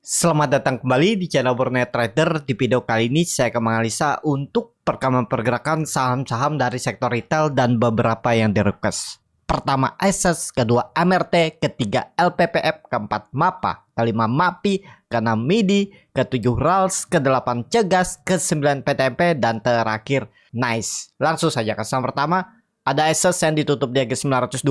Selamat datang kembali di channel Burnet Trader. Di video kali ini saya akan menganalisa untuk perkembangan pergerakan saham-saham dari sektor retail dan beberapa yang di request. Pertama ASUS, kedua MRT, ketiga LPPF, keempat MAPA, kelima MAPI, keenam MIDI, ketujuh RALS, kedelapan Cegas, kesembilan PTMP, dan terakhir NICE. Langsung saja ke saham pertama. Ada ASUS yang ditutup di harga 920,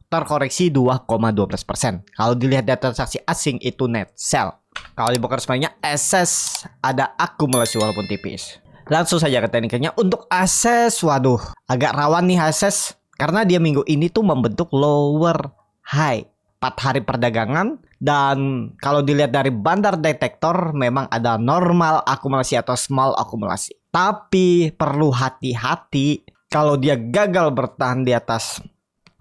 terkoreksi 2,12%. Kalau dilihat data transaksi asing itu net sell. Kalau di broker semuanya ASUS ada akumulasi walaupun tipis. Langsung saja ke tekniknya. Untuk ASUS, waduh, agak rawan nih ASUS karena dia minggu ini tuh membentuk lower high 4 hari perdagangan. Dan kalau dilihat dari bandar detektor memang ada normal akumulasi atau small akumulasi. Tapi perlu hati-hati kalau dia gagal bertahan di atas,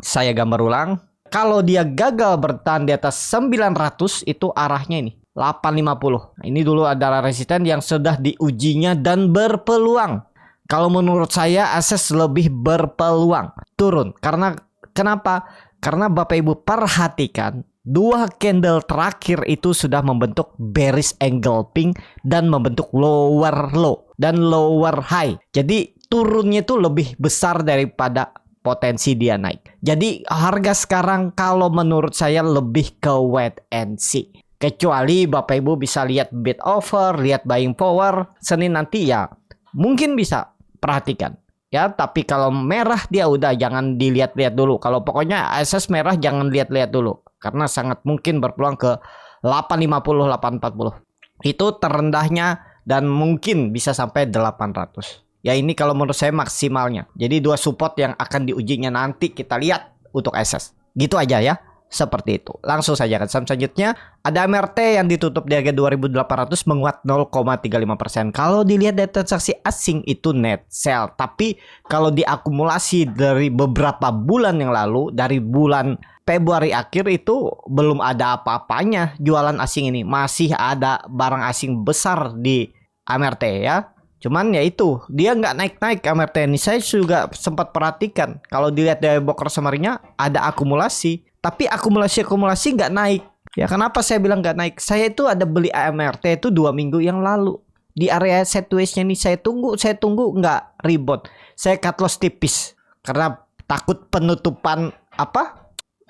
saya gambar ulang, kalau dia gagal bertahan di atas 900 itu arahnya ini 850. Ini dulu adalah resisten yang sudah diujinya dan berpeluang. Kalau menurut saya ASUS lebih berpeluang turun. Karena kenapa? Karena Bapak Ibu perhatikan dua candle terakhir itu sudah membentuk bearish engulfing dan membentuk lower low dan lower high. Jadi turunnya itu lebih besar daripada potensi dia naik. Jadi harga sekarang kalau menurut saya lebih ke wait and see. Kecuali Bapak Ibu bisa lihat bid offer, lihat buying power, Senin nanti ya mungkin bisa perhatikan. Ya, tapi kalau merah dia udah jangan dilihat-lihat dulu. Kalau pokoknya ASUS merah jangan lihat-lihat dulu. Karena sangat mungkin berpeluang ke 850, 840. Itu terendahnya dan mungkin bisa sampai 800. Ya ini kalau menurut saya maksimalnya. Jadi dua support yang akan diujinya nanti kita lihat untuk ASUS. Gitu aja ya. Seperti itu. Langsung saja ke saham selanjutnya. Ada MRT yang ditutup di harga 2.800 menguat 0,35%. Kalau dilihat dari transaksi asing itu net sell. Tapi kalau diakumulasi dari beberapa bulan yang lalu, dari bulan Februari akhir itu belum ada apa-apanya jualan asing ini. Masih ada barang asing besar di MRT ya. Cuman ya itu, dia nggak naik-naik MRT ini. Saya juga sempat perhatikan. Kalau dilihat dari broker summary-nya ada akumulasi. Tapi akumulasi nggak naik. Ya kenapa saya bilang nggak naik? Saya itu ada beli AMRT itu 2 minggu yang lalu. Di area sideways-nya nih saya tunggu nggak rebound. Saya cut loss tipis. Karena takut penutupan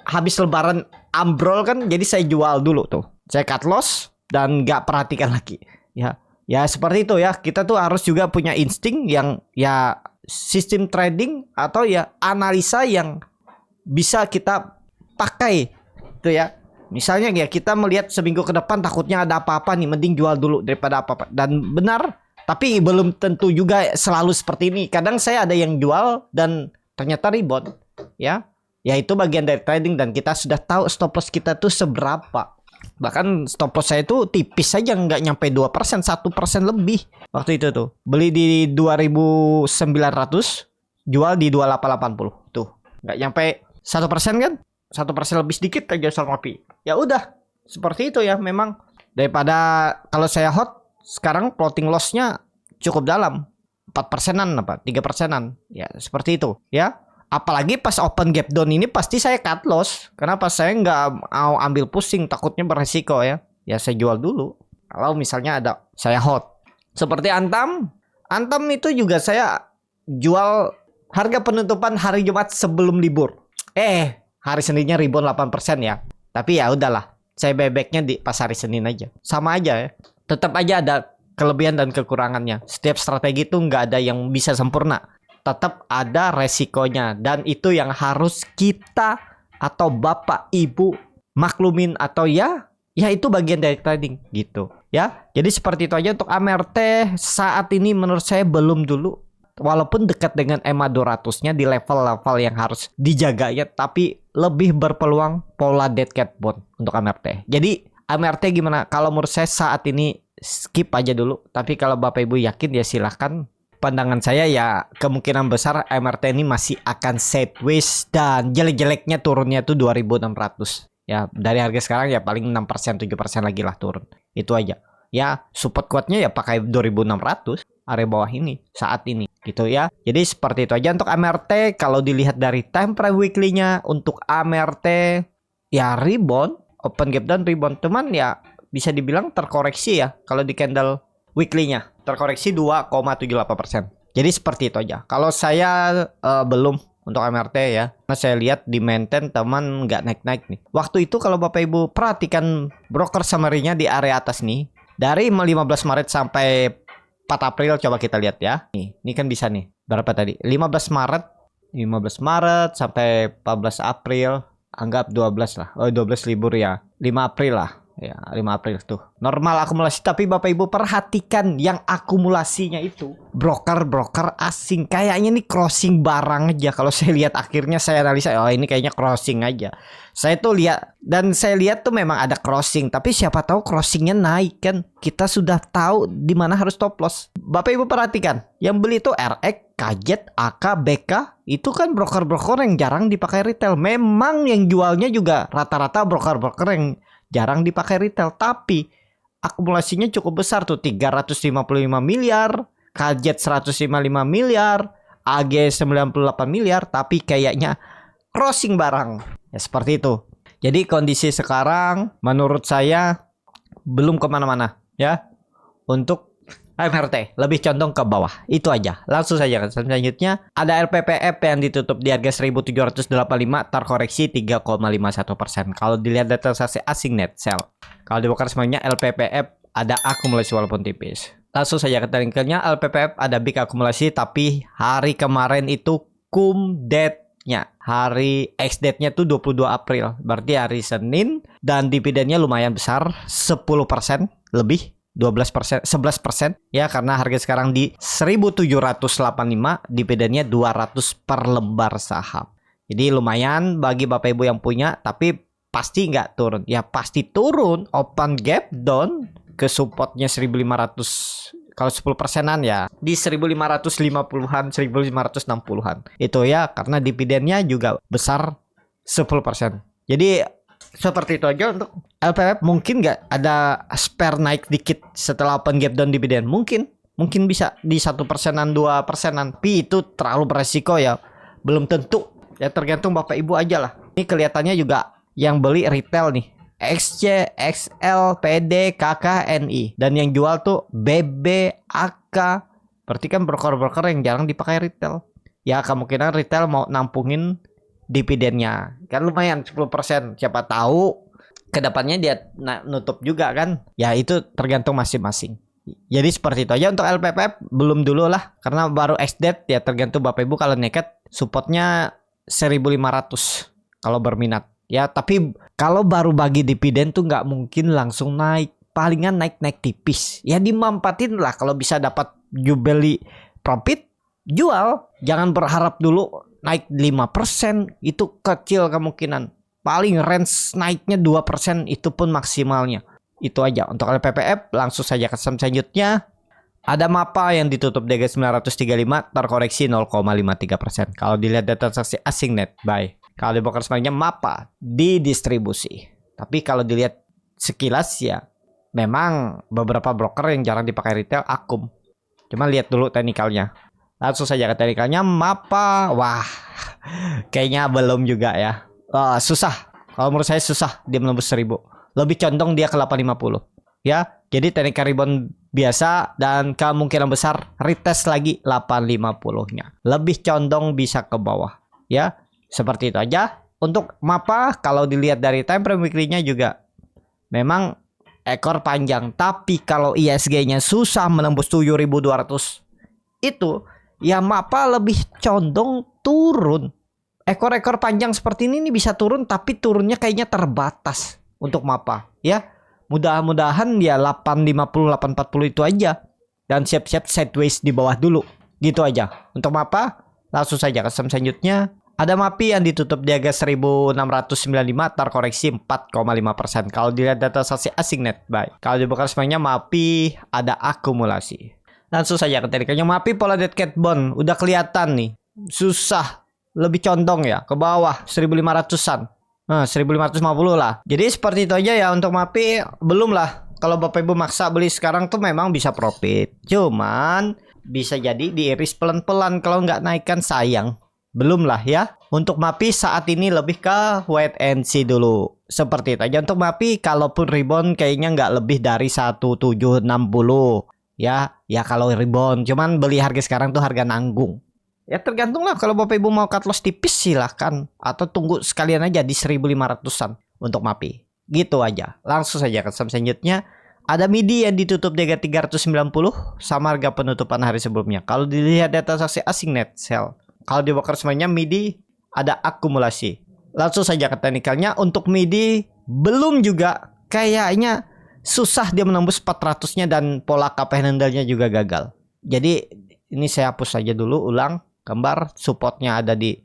habis lebaran ambrol kan. Jadi saya jual dulu tuh. Saya cut loss dan nggak perhatikan lagi. Ya seperti itu ya. Kita tuh harus juga punya insting yang ya sistem trading atau ya analisa yang bisa kita pakai itu ya. Misalnya ya kita melihat seminggu ke depan takutnya ada apa-apa nih, mending jual dulu daripada apa-apa. Dan benar, tapi belum tentu juga selalu seperti ini. Kadang saya ada yang jual dan ternyata rebound ya. Ya itu bagian dari trading dan kita sudah tahu stop loss kita tuh seberapa. Bahkan stop loss saya itu tipis saja, nggak nyampe 2%, 1% lebih. Waktu itu tuh beli di 2.900, jual di 2.880 tuh, nggak nyampe 1% kan, 1% lebih sedikit aja sama api. Ya udah seperti itu ya. Memang daripada kalau saya hot sekarang floating lossnya cukup dalam 4%-an 3%-an ya, seperti itu ya. Apalagi pas open gap down ini pasti saya cut loss. Kenapa? Saya nggak mau ambil pusing, takutnya beresiko ya. Ya saya jual dulu. Kalau misalnya ada saya hot. Seperti Antam. Antam itu juga saya jual harga penutupan hari Jumat sebelum libur. Hari Seninnya rebound 8% ya. Tapi ya udahlah. Saya bebeknya di pas hari Senin aja. Sama aja ya. Tetap aja ada kelebihan dan kekurangannya. Setiap strategi itu nggak ada yang bisa sempurna. Tetap ada resikonya dan itu yang harus kita atau Bapak Ibu maklumin atau ya itu bagian dari trading gitu ya. Jadi seperti itu aja untuk AMRT saat ini menurut saya belum dulu, walaupun dekat dengan EMA 200-nya di level-level yang harus dijaga ya, tapi lebih berpeluang pola dead cat bond untuk AMRT. Jadi AMRT gimana? Kalau menurut saya saat ini skip aja dulu, tapi kalau Bapak Ibu yakin ya silahkan. Pandangan saya ya kemungkinan besar MRT ini masih akan sideways dan jelek-jeleknya turunnya tuh 2.600. Ya dari harga sekarang ya paling 6% 7% lagi lah turun. Itu aja. Ya support kuatnya ya pakai 2.600 area bawah ini saat ini gitu ya. Jadi seperti itu aja untuk MRT. Kalau dilihat dari time frame weekly-nya untuk MRT ya rebound, open gap dan rebound. Teman ya bisa dibilang terkoreksi ya. Kalau di candle weekly-nya terkoreksi 2,78%. Jadi seperti itu aja. Kalau saya belum untuk MRT ya, karena saya lihat di maintain teman nggak naik-naik nih. Waktu itu kalau Bapak Ibu perhatikan broker summary-nya di area atas nih, dari 15 Maret sampai 4 April coba kita lihat ya. Ini kan bisa nih. Berapa tadi? 15 Maret sampai 14 April, anggap 12 lah. Oh, 12 libur ya. 5 April lah. Ya, 5 April tuh. Normal akumulasi, tapi Bapak Ibu perhatikan yang akumulasinya itu broker-broker asing. Kayaknya nih crossing barang aja. Kalau saya lihat akhirnya saya analisa, oh ini kayaknya crossing aja. Saya tuh lihat dan saya lihat tuh memang ada crossing, tapi siapa tahu crossingnya naik kan. Kita sudah tahu di mana harus stop loss. Bapak Ibu perhatikan, yang beli itu RX, KZ, AK, BK, itu kan broker-broker yang jarang dipakai retail. Memang yang jualnya juga rata-rata broker-broker yang jarang dipakai retail, tapi akumulasinya cukup besar tuh, 355 miliar, KZ 155 miliar, AG 98 miliar, tapi kayaknya crossing barang. Ya seperti itu. Jadi kondisi sekarang menurut saya belum kemana-mana ya. Untuk MRT lebih condong ke bawah. Itu aja. Langsung saja ke selanjutnya. Ada LPPF yang ditutup di harga 1785, terkoreksi 3,51%. Kalau dilihat data transaksi asing net sell, kalau dibongkar semuanya LPPF ada akumulasi walaupun tipis. Langsung saja ke teknikalnya. LPPF ada big akumulasi, tapi hari kemarin itu cum date-nya, hari X date-nya tuh 22 April. Berarti hari Senin, dan dividennya lumayan besar, 10% lebih. 12%, 11% ya, karena harga sekarang di 1785, dividennya 200 per lembar saham. Jadi lumayan bagi Bapak Ibu yang punya, tapi pasti nggak turun. Ya pasti turun, open gap down ke supportnya 1500. Kalau 10%-an ya di 1550-an, 1560-an. Itu ya karena dividennya juga besar 10%. Jadi seperti itu aja untuk LPF. Mungkin nggak ada spare naik dikit setelah open gap down dividen? Mungkin bisa di 1%-an, 2%-an. Tapi itu terlalu beresiko ya. Belum tentu. Ya tergantung Bapak Ibu aja lah. Ini kelihatannya juga yang beli retail nih. XC, XL, PD, KK, NI. Dan yang jual tuh BB, AK. Berarti kan broker-broker yang jarang dipakai retail. Ya kemungkinan retail mau nampungin dividennya kan lumayan 10%. Siapa tahu kedepannya dia nutup juga kan. Ya itu tergantung masing-masing. Jadi seperti itu aja untuk LPPF. Belum dulu lah karena baru X-date. Ya tergantung Bapak Ibu, kalau nekat supportnya 1500 kalau berminat ya. Tapi kalau baru bagi dividen tuh nggak mungkin langsung naik. Palingan naik tipis. Ya dimampatin lah. Kalau bisa dapat jubilee profit, jual. Jangan berharap dulu naik 5%, itu kecil kemungkinan. Paling range naiknya 2%, itu pun maksimalnya. Itu aja untuk LPPF. Langsung saja ke selanjutnya. Ada MAPA yang ditutup di harga 935, terkoreksi 0,53%. Kalau dilihat data transaksi asing net buy, kalau dibongkar semuanya MAPA di distribusi. Tapi kalau dilihat sekilas ya memang beberapa broker yang jarang dipakai retail akum. Cuma lihat dulu teknikalnya. Langsung saja ke teknikalnya. MAPA, wah kayaknya belum juga ya. Susah. Kalau menurut saya susah dia menembus 1000. Lebih condong dia ke 850 ya. Jadi teknikal rebound biasa dan kemungkinan besar retest lagi 850-nya. Lebih condong bisa ke bawah ya. Seperti itu aja untuk MAPA. Kalau dilihat dari time frame weekly-nya juga memang ekor panjang, tapi kalau ISG-nya susah menembus 7200 itu ya MAPA lebih condong turun. Ekor-ekor panjang seperti ini bisa turun, tapi turunnya kayaknya terbatas untuk MAPA ya. Mudah-mudahan ya 850 840 itu aja, dan siap-siap sideways di bawah dulu. Gitu aja untuk MAPA. Langsung saja ke selanjutnya. Ada MAPI yang ditutup di harga 1695, terkoreksi 4,5%. Kalau dilihat data transaksi asing net buy, kalau dibongkar semuanya MAPI ada akumulasi. Langsung saja ke teknikalnya. MAPI pola dead cat bond udah kelihatan nih. Susah, lebih condong ya ke bawah 1500-an. 1550 lah. Jadi seperti itu aja ya untuk MAPI. Belum lah kalau Bapak Ibu maksa beli sekarang tuh memang bisa profit. Cuman bisa jadi diiris pelan-pelan, kalau nggak naikkan sayang. Belum lah ya. Untuk MAPI saat ini lebih ke wait and see dulu. Seperti itu aja untuk MAPI, kalaupun rebound kayaknya nggak lebih dari 1760. Ya kalau rebound, cuman beli harga sekarang tuh harga nanggung. Ya tergantung lah, kalau Bapak Ibu mau cut loss tipis silahkan, atau tunggu sekalian aja di 1500-an untuk MAPI. Gitu aja. Langsung saja ke saham selanjutnya. Ada MIDI yang ditutup di harga 390 sama harga penutupan hari sebelumnya. Kalau dilihat data transaksi asing net sell, kalau dibakar semuanya MIDI ada akumulasi. Langsung saja ke teknikalnya. Untuk MIDI belum juga, kayaknya susah dia menembus 400-nya dan pola cup handle-nya juga gagal. Jadi ini saya hapus saja dulu ulang gambar, supportnya ada di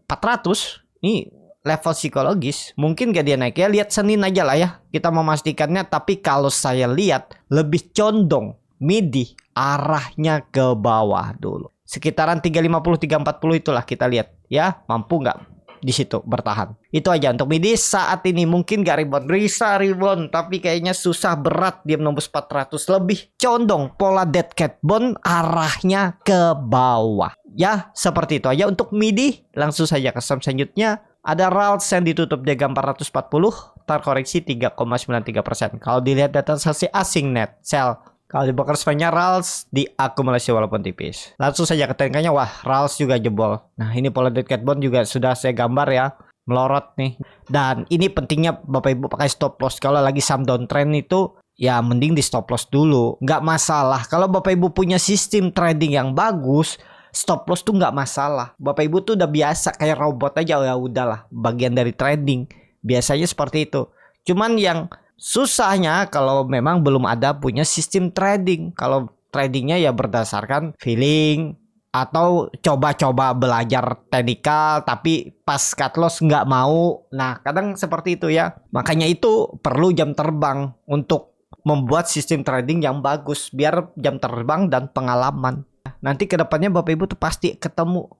400. Ini level psikologis, mungkin gak dia naik ya. Lihat Senin aja lah ya, kita memastikannya. Tapi kalau saya lihat lebih condong MIDI arahnya ke bawah dulu, sekitaran 350 340 itulah kita lihat ya, mampu nggak di situ bertahan. Itu aja untuk MIDI saat ini. Mungkin gak rebound, bisa rebound, tapi kayaknya susah, berat dia menembus 400. Lebih condong pola dead cat bone arahnya ke bawah. Ya, seperti itu aja untuk MIDI. Langsung saja ke saham selanjutnya. Ada RALS yang ditutup di harga 440, terkoreksi 3,93%. Kalau dilihat data transaksi asing net sell, kalau di broker sepanjang RALS diakumulasi walaupun tipis. Langsung saja ke teknikalnya. Wah, RALS juga jebol. Nah, ini pola dead cat bone juga sudah saya gambar ya, melorot nih. Dan ini pentingnya Bapak Ibu pakai stop loss. Kalau lagi saham downtrend itu ya mending di stop loss dulu. Nggak masalah. Kalau Bapak Ibu punya sistem trading yang bagus, stop loss tuh nggak masalah. Bapak Ibu tuh udah biasa kayak robot aja, ya udahlah, bagian dari trading. Biasanya seperti itu. Cuman yang susahnya kalau memang belum ada punya sistem trading. Kalau tradingnya ya berdasarkan feeling atau coba-coba belajar teknikal, tapi pas cut loss nggak mau. Nah, kadang seperti itu ya. Makanya itu perlu jam terbang untuk membuat sistem trading yang bagus, biar jam terbang dan pengalaman. Nanti kedepannya Bapak Ibu tuh pasti ketemu.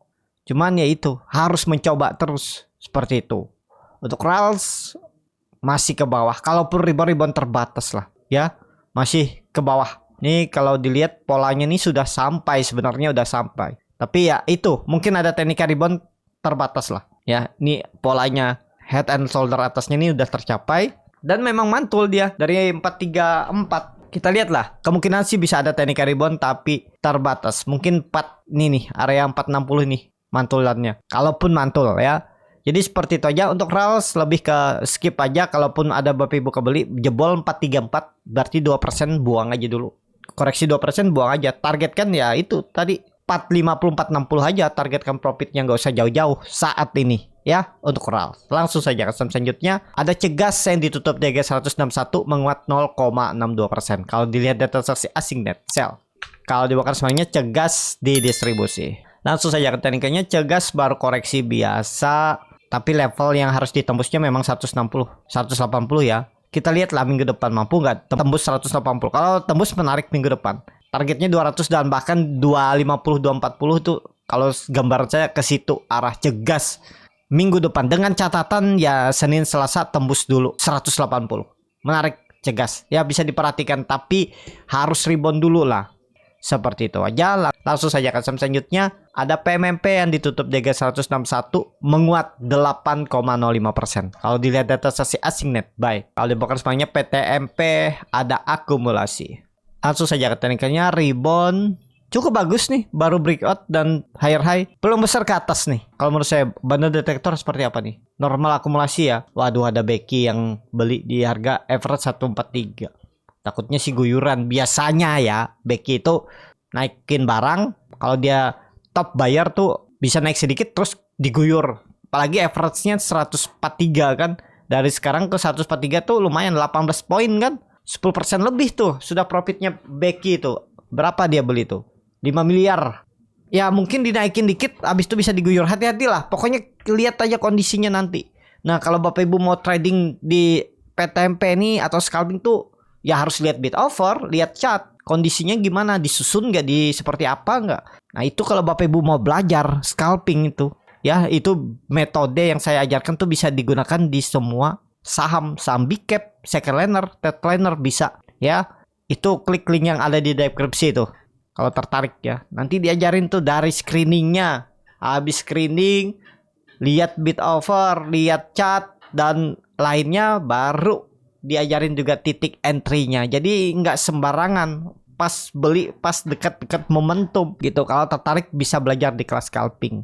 Cuman ya itu, harus mencoba terus. Seperti itu. Untuk RALS masih ke bawah. Kalaupun rebound terbatas lah ya, masih ke bawah. Nih kalau dilihat polanya nih sudah sampai, sebenarnya udah sampai. Tapi ya itu, mungkin ada teknika rebound terbatas lah ya. Ini polanya head and shoulder atasnya nih udah tercapai. Dan memang mantul dia dari 434. Kita lihat lah, kemungkinan sih bisa ada teknik rebound tapi terbatas. Mungkin 4 nih area 460 nih mantulannya. Kalaupun mantul ya. Jadi seperti itu aja untuk RALS, lebih ke skip aja. Kalaupun ada Bapak Ibu kebeli jebol 434, berarti 2% buang aja dulu. Koreksi 2% buang aja. Target kan ya itu tadi 450 460 aja, targetkan profitnya, nggak usah jauh-jauh saat ini. Ya, untuk RALS. Langsung saja ke saham selanjutnya. Ada Cegas yang ditutup di harga 161, menguat 0,62%. Kalau dilihat data transaksi asing net sell, kalau dibakar semuanya Cegas di distribusi. Langsung saja ke teknikalnya. Cegas baru koreksi biasa, tapi level yang harus ditembusnya memang 160, 180 ya. Kita lihat lah minggu depan mampu nggak tembus 180. Kalau tembus menarik minggu depan. Targetnya 200 dan bahkan 250, 240 itu kalau gambar saya ke situ arah Cegas minggu depan, dengan catatan ya Senin Selasa tembus dulu 180. Menarik Cegas. Ya bisa diperhatikan, tapi harus rebound dulu lah. Seperti itu aja. Langsung saja ke saham selanjutnya. Ada PMMP yang ditutup di harga 161, menguat 8,05%. Kalau dilihat data transaksi asing net buy. Kalau dibakar semuanya PTMP ada akumulasi. Langsung saja ke teknikalnya. Rebound cukup bagus nih, baru breakout dan higher high, belum besar ke atas nih. Kalau menurut saya bundle detektor seperti apa nih? Normal akumulasi ya. Waduh, ada Becky yang beli di harga average 143. Takutnya sih guyuran. Biasanya ya Becky itu naikin barang, kalau dia top buyer tuh bisa naik sedikit terus diguyur. Apalagi average-nya 143 kan. Dari sekarang ke 143 tuh lumayan 18 poin kan. 10% lebih tuh sudah profitnya Becky itu. Berapa dia beli tuh? 5 miliar. Ya mungkin dinaikin dikit, habis itu bisa diguyur. Hati-hatilah. Pokoknya lihat aja kondisinya nanti. Nah kalau Bapak Ibu mau trading di PTMP nih atau scalping tuh, ya harus lihat bid offer, lihat chart. Kondisinya gimana, disusun nggak, di seperti apa nggak. Nah itu kalau Bapak Ibu mau belajar scalping itu. Ya itu metode yang saya ajarkan tuh bisa digunakan di semua saham. Saham big cap, second liner, third liner bisa. Ya itu klik link yang ada di deskripsi itu. Kalau tertarik ya, nanti diajarin tuh dari screeningnya. Habis screening lihat bid offer, lihat chart dan lainnya, baru diajarin juga titik entry-nya. Jadi nggak sembarangan pas beli pas dekat-dekat momentum gitu. Kalau tertarik bisa belajar di kelas scalping.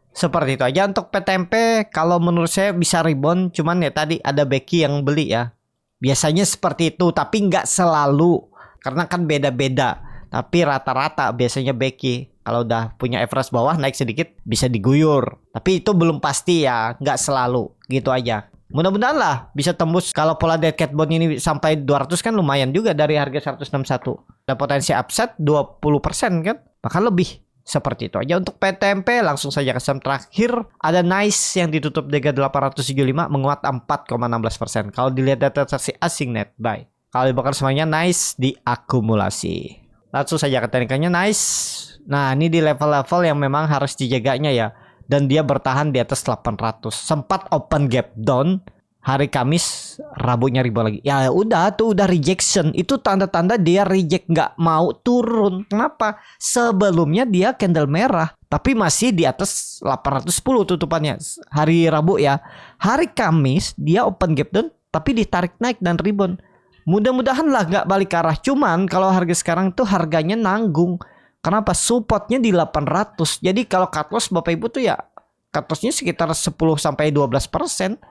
Seperti itu aja untuk PTMP. Kalau menurut saya bisa rebound, cuman ya tadi ada Becky yang beli ya. Biasanya seperti itu, tapi nggak selalu karena kan beda-beda. Tapi rata-rata biasanya Becky kalau udah punya average bawah naik sedikit bisa diguyur. Tapi itu belum pasti ya, nggak selalu. Gitu aja. Mudah-mudahan lah bisa tembus. Kalau pola dead cat bond ini sampai 200 kan lumayan juga dari harga 161. Ada potensi upside 20% kan? Bahkan lebih. Seperti itu aja untuk PTMP. Langsung saja ke saham terakhir. Ada Nice yang ditutup dengan 875 menguat 4,16%. Kalau dilihat data transaksi asing net buy. Kalau dibakar semuanya Nice diakumulasi. Langsung saja ke teknikannya Nice. Nah ini di level-level yang memang harus dijaganya ya. Dan dia bertahan di atas 800. Sempat open gap down hari Kamis, Rabunya rebound lagi. Ya udah tuh udah rejection. Itu tanda-tanda dia reject, nggak mau turun. Kenapa? Sebelumnya dia candle merah, tapi masih di atas 810 tutupannya. Hari Rabu ya. Hari Kamis dia open gap down, tapi ditarik naik dan rebound. Mudah-mudahan lah nggak balik ke arah. Cuman kalau harga sekarang tuh harganya nanggung. Kenapa? Supportnya di 800. Jadi kalau cut loss Bapak Ibu tuh ya cut loss-nya sekitar 10-12%.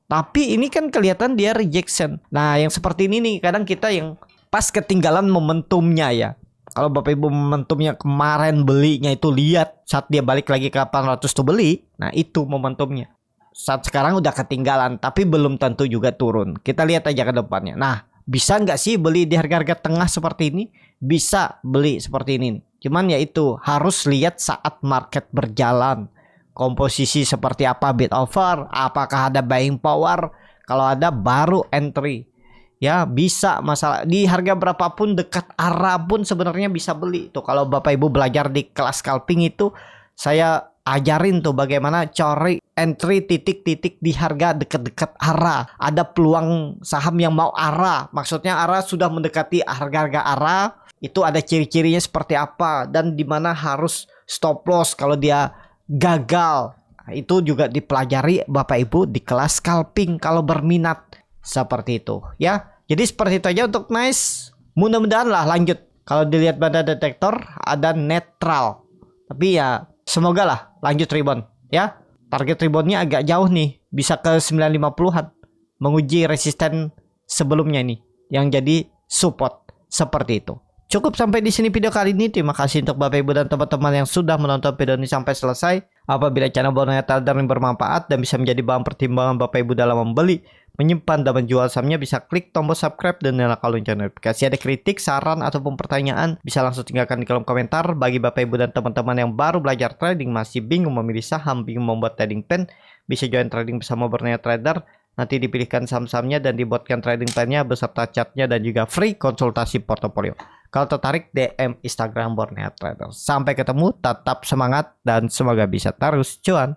Tapi ini kan kelihatan dia rejection. Nah yang seperti ini nih kadang kita yang pas ketinggalan momentumnya ya. Kalau Bapak Ibu momentumnya kemarin belinya itu lihat saat dia balik lagi ke 800 tuh beli. Nah itu momentumnya. Saat sekarang udah ketinggalan tapi belum tentu juga turun. Kita lihat aja ke depannya. Nah bisa nggak sih beli di harga-harga tengah seperti ini? Bisa beli seperti ini. Cuman ya itu harus lihat saat market berjalan. Komposisi seperti apa bid offer, apakah ada buying power, kalau ada baru entry. Ya bisa masalah di harga berapapun dekat arah pun sebenarnya bisa beli. Tuh kalau Bapak Ibu belajar di kelas scalping itu saya ajarin tuh bagaimana cari entry titik-titik di harga dekat-dekat arah. Ada peluang saham yang mau arah. Maksudnya arah sudah mendekati harga-harga arah. Itu ada ciri-cirinya seperti apa dan di mana harus stop loss kalau dia gagal. Nah, itu juga dipelajari Bapak Ibu di kelas scalping kalau berminat seperti itu ya. Jadi seperti itu aja untuk Nice. Mudah-mudahan lah lanjut. Kalau dilihat pada detektor ada netral. Tapi ya semoga lah lanjut rebound ya. Target reboundnya agak jauh nih, bisa ke 950-an. Menguji resisten sebelumnya nih yang jadi support seperti itu. Cukup sampai di sini video kali ini. Terima kasih untuk Bapak Ibu dan teman-teman yang sudah menonton video ini sampai selesai. Apabila channel Borneo Trader ini bermanfaat dan bisa menjadi bahan pertimbangan Bapak Ibu dalam membeli, menyimpan dan menjual sahamnya, bisa klik tombol subscribe dan nyalakan lonceng notifikasi. Ada kritik, saran ataupun pertanyaan bisa langsung tinggalkan di kolom komentar. Bagi Bapak Ibu dan teman-teman yang baru belajar trading, masih bingung memilih saham, bingung membuat trading plan, bisa join trading bersama Borneo Trader. Nanti dipilihkan saham-sahamnya dan dibuatkan trading plan-nya beserta chartnya dan juga free konsultasi portofolio. Kalau tertarik DM Instagram Borneo Trader. Sampai ketemu, tetap semangat dan semoga bisa terus cuan.